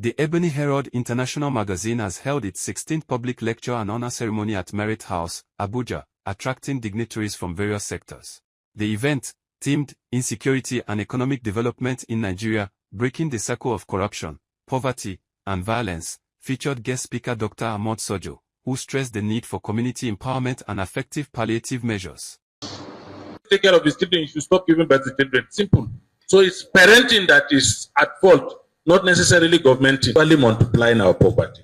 The Ebony Herald International magazine has held its 16th public lecture and honor ceremony at Merit House, Abuja, attracting dignitaries from various sectors. The event, themed Insecurity and Economic Development in Nigeria, Breaking the Cycle of Corruption, Poverty, and Violence, featured guest speaker Dr. Ahmad Sojo, who stressed the need for community empowerment and effective palliative measures. Take care of the children, you should stop giving birth to children. Simple. So it's parenting that is at fault, not necessarily government. Only multiplying our poverty.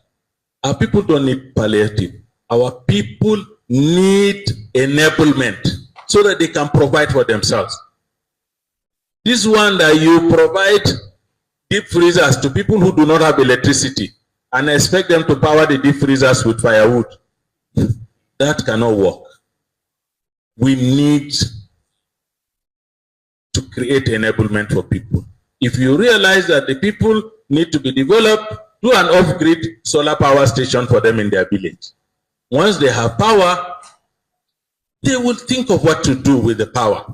Our people don't need palliative. Our people need enablement so that they can provide for themselves. This one that you provide deep freezers to people who do not have electricity and expect them to power the deep freezers with firewood, that cannot work. We need to create enablement for people. If you realize that the people need to be developed, do an off-grid solar power station for them in their village. Once they have power, they will think of what to do with the power.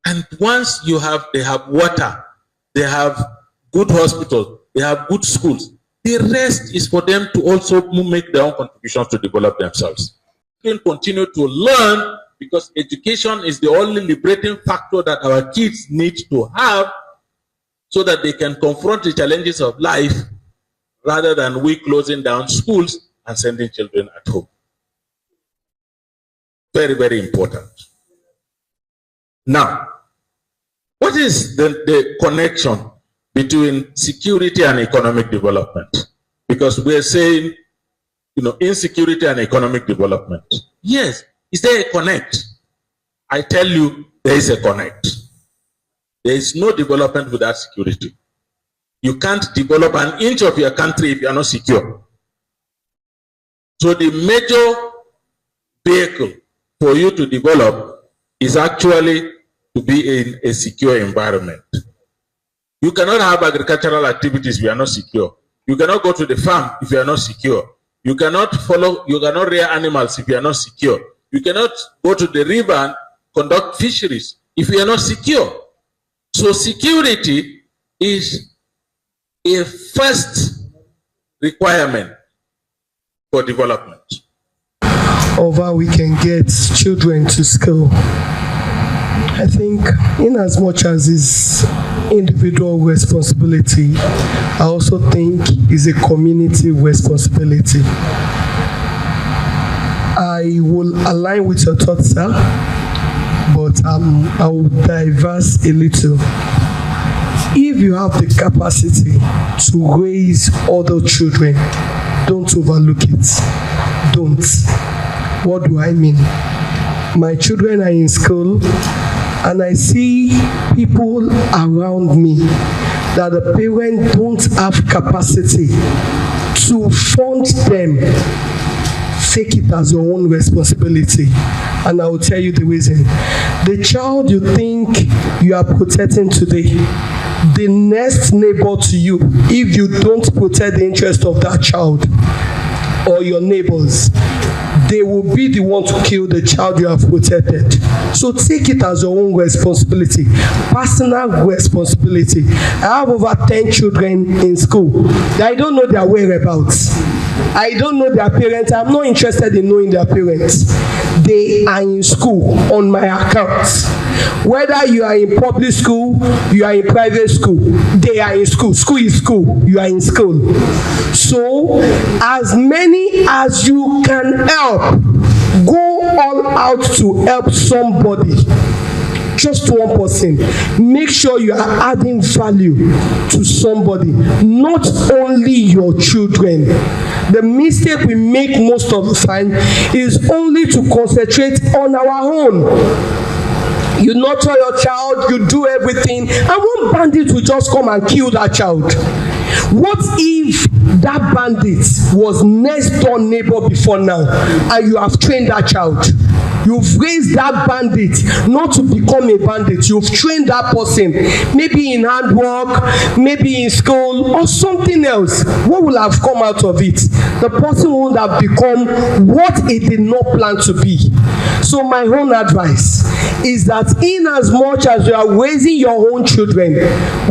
And once they have water, they have good hospitals, they have good schools, the rest is for them to also make their own contributions to develop themselves. We can continue to learn because education is the only liberating factor that our kids need to have so that they can confront the challenges of life rather than we closing down schools and sending children at home. Very, very important. Now, what is the connection between security and economic development? Because we are saying, insecurity and economic development. Yes, is there a connect? I tell you, there is a connect. There is no development without security. You can't develop an inch of your country if you are not secure. So the major vehicle for you to develop is actually to be in a secure environment. You cannot have agricultural activities if you are not secure. You cannot go to the farm if you are not secure. You cannot rear animals if you are not secure. You cannot go to the river and conduct fisheries if you are not secure. So security is a first requirement for development. Over we can get children to school. I think in as much as is individual responsibility, I also think is a community responsibility. I will align with your thoughts, sir, but I will diverse a little. If you have the capacity to raise other children, don't overlook it. Don't. What do I mean? My children are in school, and I see people around me that the parents don't have capacity to fund them. Take it as your own responsibility, and I will tell you the reason. The child you think you are protecting today, the next neighbor to you, if you don't protect the interest of that child or your neighbors, they will be the one to kill the child you have protected. So take it as your own responsibility, personal responsibility. I have over 10 children in school. I don't know their whereabouts. I don't know their parents. I'm not interested in knowing their parents. They are in school on my account. Whether you are in public school, you are in private school, they are in school. School is school. You are in school. So, as many as you can help, go all out to help somebody. Just one person. Make sure you are adding value to somebody, not only your children. The mistake we make most of the time is only to concentrate on our own. You nurture your child, you do everything, and one bandit will just come and kill that child. What if that bandit was next door neighbor before now, and you have trained that child? You've raised that bandit not to become a bandit. You've trained that person, maybe in handwork, maybe in school, or something else. What will have come out of it? The person won't have become what he did not plan to be. So my own advice is that in as much as you are raising your own children,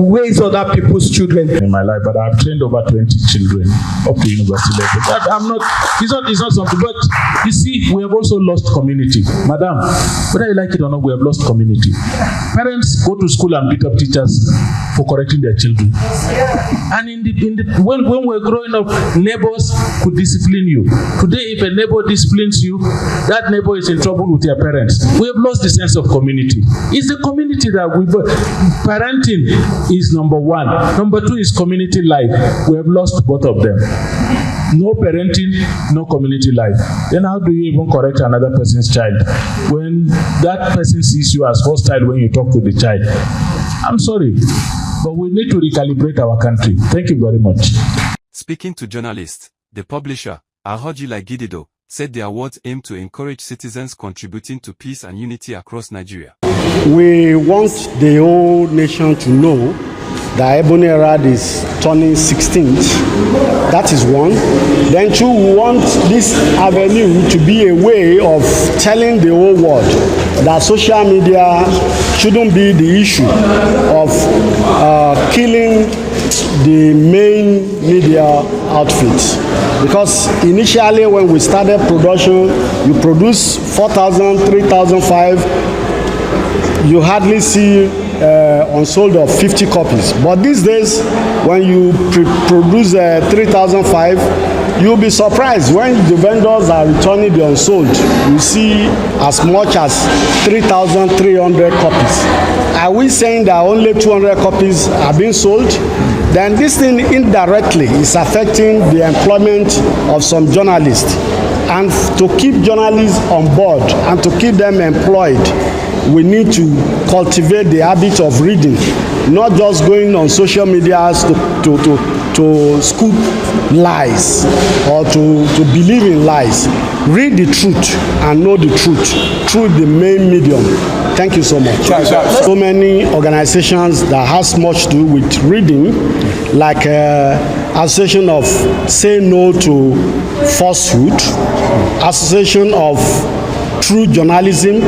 raise other people's children. In my life, but I've trained over 20 children up to university level. It's not something, but you see, we have also lost community. Madam, whether you like it or not, we have lost community. Parents go to school and beat up teachers for correcting their children. And when we're growing up, neighbors could discipline you. Today, if a neighbor disciplines you, that neighbor is in trouble with their parents. We have lost the sense of community. It's the community that parenting is number one. Number two is community life. We have lost both of them. No parenting, no community life. Then how do you even correct another person's child when that person sees you as hostile when you talk to the child? I'm sorry, but we need to recalibrate our country. Thank you very much. Speaking to journalists, the publisher, Ahojila Gidido, said the awards aim to encourage citizens contributing to peace and unity across Nigeria. We want the whole nation to know that Ebony Herald is turning 16th. That is one. Then two, we want this avenue to be a way of telling the whole world that social media shouldn't be the issue of killing the main media outfits. Because initially when we started production, you produce 4,000, 3,005, you hardly see unsold of 50 copies. But these days, when you produce 3,005, you'll be surprised when the vendors are returning the unsold. You see as much as 3,300 copies. Are we saying that only 200 copies are being sold? Then this thing indirectly is affecting the employment of some journalists. And to keep journalists on board and to keep them employed, we need to cultivate the habit of reading, not just going on social media to scoop lies or to believe in lies. Read the truth and know the truth through the main medium. Thank you so much. So many organizations that has much to do with reading, like Association of Say No to Falsehood, Association of True Journalism,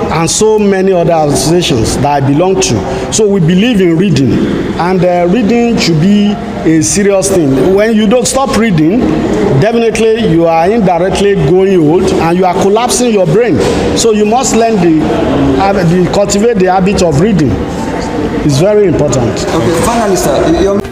and so many other associations that I belong to. So we believe in reading, and reading should be a serious thing. When you don't stop reading, definitely you are indirectly going old and you are collapsing your brain. So you must learn cultivate the habit of reading. It's very important. Okay, finally, sir.